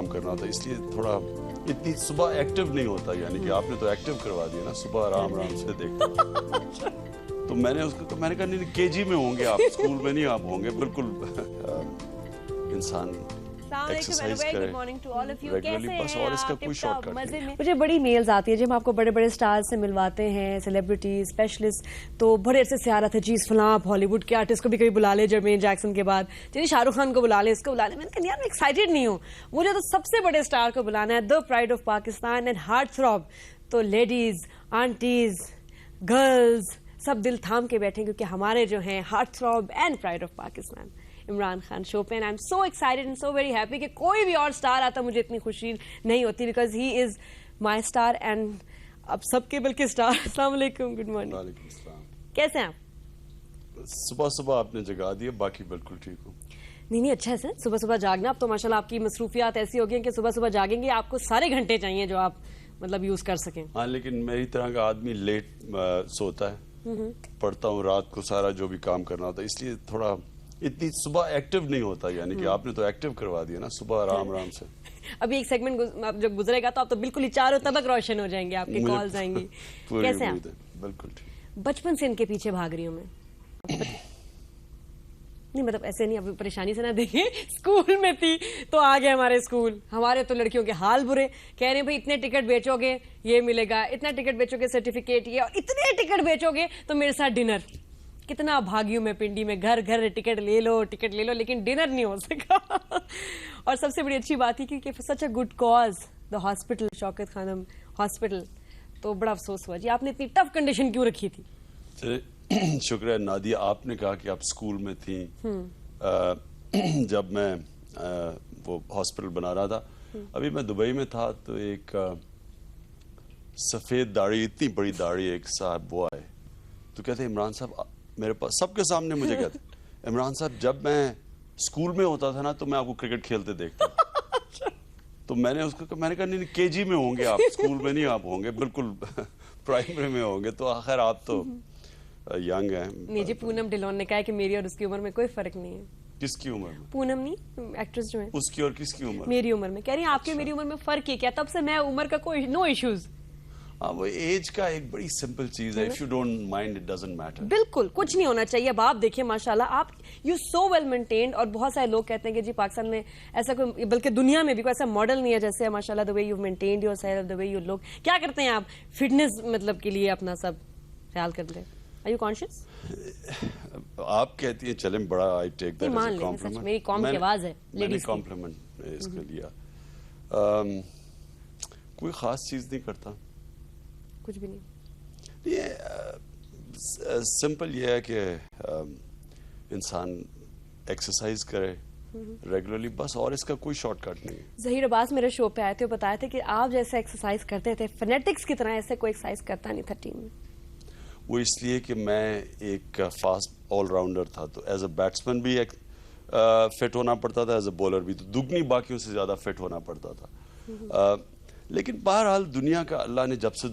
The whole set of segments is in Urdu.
کام کرنا ہوتا ہے، اس لیے تھوڑا اتنی صبح ایکٹیو نہیں ہوتا، یعنی کہ آپ نے تو ایکٹیو کروا دیا نا، صبح آرام سے دیکھتا تو میں نے اس کو میں نے کہا نہیں کے جی میں ہوں گے آپ، اسکول میں نہیں آپ ہوں گے، بالکل انسان ایکسرسائز کرے ریگولرلی بس، اور اس کا کوئی شارٹ کٹ نہیں۔ مجھے بڑی میلز آتی ہے جب ہم آپ کو بڑے بڑے سٹارز سے ملواتے ہیں، سیلیبریٹیز، اسپیشلسٹ، تو بڑے عرصے سے آ رہا تھا چیز فلاں آپ ہالی ووڈ کے آرٹسٹ کو بھی کبھی بلا لے، جرمین جیکسن کے بعد چلیے شاہ رخ خان کو بلا لے، اس کو بلا لے۔ میں نے کہا یار میں ایکسائٹیڈ نہیں ہوں، مجھے تو سب سے بڑے اسٹار کو بلانا ہے، the pride of Pakistan and heartthrob. تو لیڈیز، آنٹیز، گرلز سب دل تھام کے بیٹھیں کیونکہ ہمارے جو ہیں heartthrob and pride of Pakistan Imran Khan show پہ، and I am so excited and so very happy کہ کوئی بھی اور سٹار آتا مجھے اتنی خوشی نہیں ہوتی، because he is my star and اب سب کے بلکہ سٹار۔ السلام علیکم، گڈ مارننگ۔ وعلیکم السلام۔ کیسے ہیں آپ؟ صبح آپ نے جگا دیا، باقی بالکل ٹھیک ہوں۔ نہیں اچھا ہے سر، صبح صبح جاگنا۔ اب تو ماشاءاللہ آپ کی مصروفیات ایسی ہو گئی کہ صبح صبح جاگیں گے، آپ کو سارے گھنٹے چاہیے جو آپ مطلب یوز کر سکیں۔ ہاں لیکن میری طرح کا آدمی لیٹ سوتا ہے، پڑھتا ہوں رات کو سارا جو بھی کام کرنا ہوتا ہے، اس لیے تھوڑا اتنی صبح ایکٹیو نہیں ہوتا، یعنی کہ آپ نے تو ایکٹیو کروا دیا نا، صبح آرام سے۔ ابھی ایک سیگمنٹ جب گزرے گا تو آپ تو بالکل ہی چاروں طبق روشن ہو جائیں گے، آپ کی کالز آئیں گی۔ کیسے ہیں؟ بالکل ٹھیک۔ بچپن سے ان کے پیچھے بھاگ رہی ہوں میں، نہیں مطلب ایسے نہیں، ابھی پریشانی سے نہ دیکھیں، اسکول میں تھی تو آ گئے ہمارے اسکول، ہمارے تو لڑکیوں کے حال برے، کہہ رہے ہیں بھائی اتنے ٹکٹ بیچو گے یہ ملے گا، اتنا ٹکٹ بیچو گے سرٹیفکیٹ یہ، اور اتنے ٹکٹ بیچو گے تو میرے ساتھ ڈنر۔ کتنا بھاگی ہوں میں پنڈی میں، گھر گھر ٹکٹ لے لو لیکن ڈنر نہیں ہو سکا۔ اور سب سے بڑی اچھی بات ہی کہ such a good cause, the hospital, Shaukat Khanum hospital, تو بڑا افسوس ہوا جی آپ نے اتنی ٹف کنڈیشن کیوں رکھی تھی؟ شکریہ نادیہ، آپ نے کہا کہ آپ اسکول میں تھیں جب میں وہ ہاسپٹل بنا رہا تھا، ابھی میں دبئی میں تھا تو ایک سفید داڑھی، اتنی بڑی داڑھی ایک صاحب وہ آئے تو کہتے عمران صاحب میرے پاس، سب کے سامنے مجھے کہتے عمران صاحب جب میں اسکول میں ہوتا تھا نا تو میں آپ کو کرکٹ کھیلتے دیکھتا تو میں نے اس کو میں نے کہا نہیں کے جی میں ہوں گے آپ، اسکول میں نہیں آپ ہوں گے، بالکل پرائمری میں ہوں گے، تو آخر آپ تو ینگ ہیں۔ نہیں جی، پونم ڈھلون نے کہا ہے کہ میری اور اس کی عمر میں کوئی فرق نہیں ہے۔ کس کی عمر میں؟ پونم نہیں، ایکٹریس جو ہے، اس کی اور کس کی عمر؟ میری عمر میں۔ کہہ رہی ہیں آپ کی میری عمر میں فرق ہی کیا، تب سے میں عمر کا کوئی نو ایشوز۔ ہاں وہ ایج کا ایک بڑی سمپل چیز ہے، if you don't mind it doesn't matter۔ بالکل کچھ نہیں ہونا چاہیے۔ اب آپ دیکھیں ماشاءاللہ آپ یو سو ویل مینٹینڈ، اور بہت سارے لوگ کہتے ہیں کہ جی پاکستان میں ایسا کوئی، بلکہ دنیا میں بھی کوئی ایسا ماڈل نہیں ہے جیسے ماشاءاللہ the way you've maintained yourself, the way you look۔ کیا کرتے ہیں آپ فٹنس مطلب کے لیے اپنا سب خیال کرتے ہیں؟ Are you conscious؟ آپ کہتی ہیں چلیں بڑا I take that as a compliment۔ میری قوم کی آواز ہے، میں نے کمپلیمنٹ اس کے لیا۔ کوئی خاص چیز نہیں کرتا، کچھ بھی نہیں۔ یہ سمپل یہ ہے کہ انسان ایکسرسائز کرے ریگولرلی بس، اور اس کا کوئی شارٹ کٹ نہیں ہے۔ ظہیر عباس میرے شو پہ آئے تھے، وہ بتایا تھے کہ آپ جیسے ایکسرسائز کرتے تھے فنیٹکس کی طرح ایسے کوئی ایکسرسائز کرتا نہیں تھا ٹیم میں۔ وہ اس لیے کہ میں ایک فاسٹ آل راؤنڈر تھا، تو ایز اے بیٹسمین بھی فٹ ہونا پڑتا تھا، ایز اے بولر بھی، تو دگنی باقیوں سے زیادہ فٹ ہونا پڑتا تھا۔ لیکن بہرحال دنیا کا اللہ نے جب سے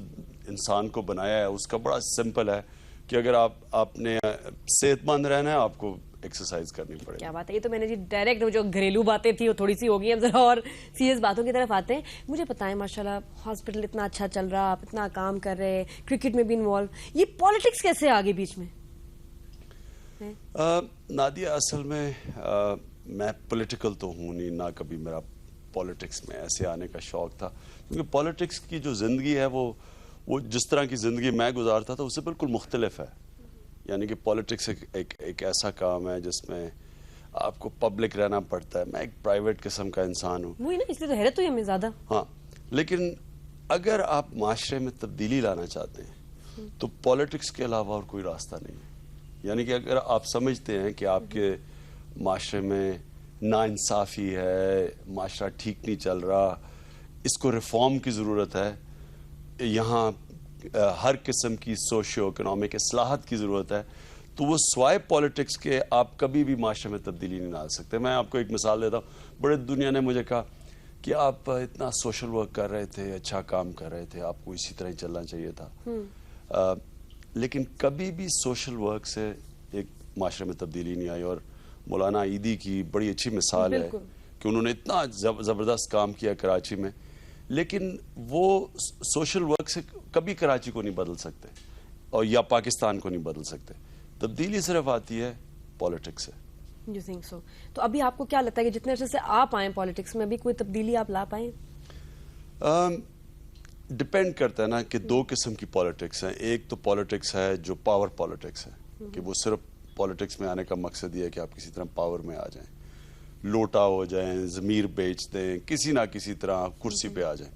انسان کو بنایا ہے اس کا بڑا سمپل ہے کہ اگر آپ نے صحت مند رہنا ہے آپ کو ایکسرسائز کرنی پڑے گی۔ کیا بات ہے، یہ تو میں نے جی ڈائریکٹ جو گھریلو باتیں تھی وہ تھوڑی سی ہو گئی، اب ذرا اور سیریس باتوں کی طرف آتے ہیں۔ مجھے بتائیں ماشاءاللہ ہاسپٹل اتنا اچھا چل رہا، آپ اتنا کام کر رہے، کرکٹ میں بھی انوالو، یہ پالیٹکس کیسے آگے بیچ میں؟ نادیہ اصل میں میں پولیٹیکل تو ہوں نہیں، نہ کبھی میرا پالیٹکس میں ایسے آنے کا شوق تھا، کیونکہ پالیٹکس کی جو زندگی ہے وہ جس طرح کی زندگی میں گزارتا تھا اس سے بالکل مختلف ہے۔ یعنی کہ پالیٹکس ایک ایسا کام ہے جس میں آپ کو پبلک رہنا پڑتا ہے، میں ایک پرائیویٹ قسم کا انسان ہوں۔ وہی نا، اس لیے تو حیرت ہوئی ہمیں زیادہ۔ ہاں لیکن اگر آپ معاشرے میں تبدیلی لانا چاہتے ہیں تو پالیٹکس کے علاوہ اور کوئی راستہ نہیں ہے۔ یعنی کہ اگر آپ سمجھتے ہیں کہ آپ کے معاشرے میں ناانصافی ہے، معاشرہ ٹھیک نہیں چل رہا، اس کو ریفارم کی ضرورت ہے، یہاں ہر قسم کی سوشیو اکنامک اصلاحات کی ضرورت ہے، تو وہ سوائے پالیٹکس کے آپ کبھی بھی معاشرے میں تبدیلی نہیں لا سکتے۔ میں آپ کو ایک مثال دیتا ہوں، بڑے دنیا نے مجھے کہا کہ آپ اتنا سوشل ورک کر رہے تھے، اچھا کام کر رہے تھے، آپ کو اسی طرح ہی چلنا چاہیے تھا، لیکن کبھی بھی سوشل ورک سے ایک معاشرے میں تبدیلی نہیں آئی۔ اور مولانا عیدی کی بڑی اچھی مثال ہے کہ انہوں نے اتنا زبردست کام کیا کراچی میں، لیکن وہ سوشل ورک سے کبھی کراچی کو نہیں بدل سکتے اور یا پاکستان کو نہیں بدل سکتے. تبدیلی صرف آتی ہے پالیٹکس سے. You think so. تو ابھی آپ کو کیا لگتا ہے کہ جتنے عرصے سے آپ آئیں پالیٹکس میں، ابھی کوئی تبدیلی آپ لا پائیں؟ ڈپینڈ کرتا ہے نا کہ دو قسم کی پالیٹکس ہیں. ایک تو پالیٹکس ہے جو پاور پالیٹکس ہے، کہ وہ صرف پالیٹکس میں آنے کا مقصد یہ ہے کہ آپ کسی طرح پاور میں آ جائیں، لوٹا ہو جائیں، ضمیر بیچ دیں، کسی نہ کسی طرح کرسی پہ آ جائیں.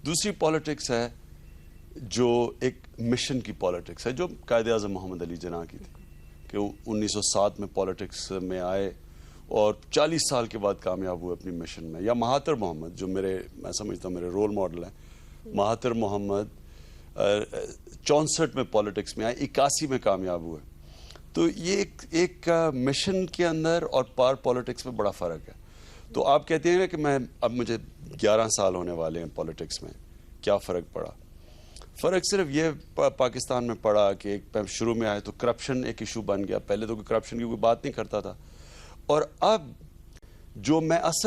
دوسری پالیٹکس ہے جو ایک مشن کی پالیٹکس ہے، جو قائد اعظم محمد علی جناح کی تھی، کہ 1907 میں پالیٹکس میں آئے اور 40 سال کے بعد کامیاب ہوئے اپنی مشن میں. یا مہاتر محمد جو میں سمجھتا ہوں میرے رول ماڈل ہیں. مہاتر محمد 64 میں پالیٹکس میں آئے، 81 میں کامیاب ہوئے. تو یہ ایک مشن کے اندر اور پار پالیٹکس میں بڑا فرق ہے. تو آپ کہتے ہیں کہ اب مجھے 11 سال ہونے والے ہیں پالیٹکس میں، کیا فرق پڑا؟ فرق صرف یہ پاکستان میں پڑا کہ شروع میں آئے تو کرپشن ایک ایشو بن گیا. پہلے تو کرپشن کی کوئی بات نہیں کرتا تھا، اور اب جو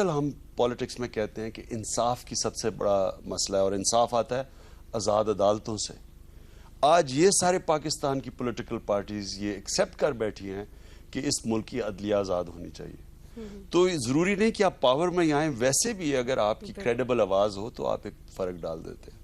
ہم پالیٹکس میں کہتے ہیں کہ انصاف کی سب سے بڑا مسئلہ ہے، اور انصاف آتا ہے آزاد عدالتوں سے. آج یہ سارے پاکستان کی پولیٹیکل پارٹیز یہ ایکسیپٹ کر بیٹھی ہیں کہ اس ملک کی عدلیہ آزاد ہونی چاہیے. تو ضروری نہیں کہ آپ پاور میں آئیں، ویسے بھی اگر آپ کی کریڈیبل آواز ہو تو آپ ایک فرق ڈال دیتے ہیں.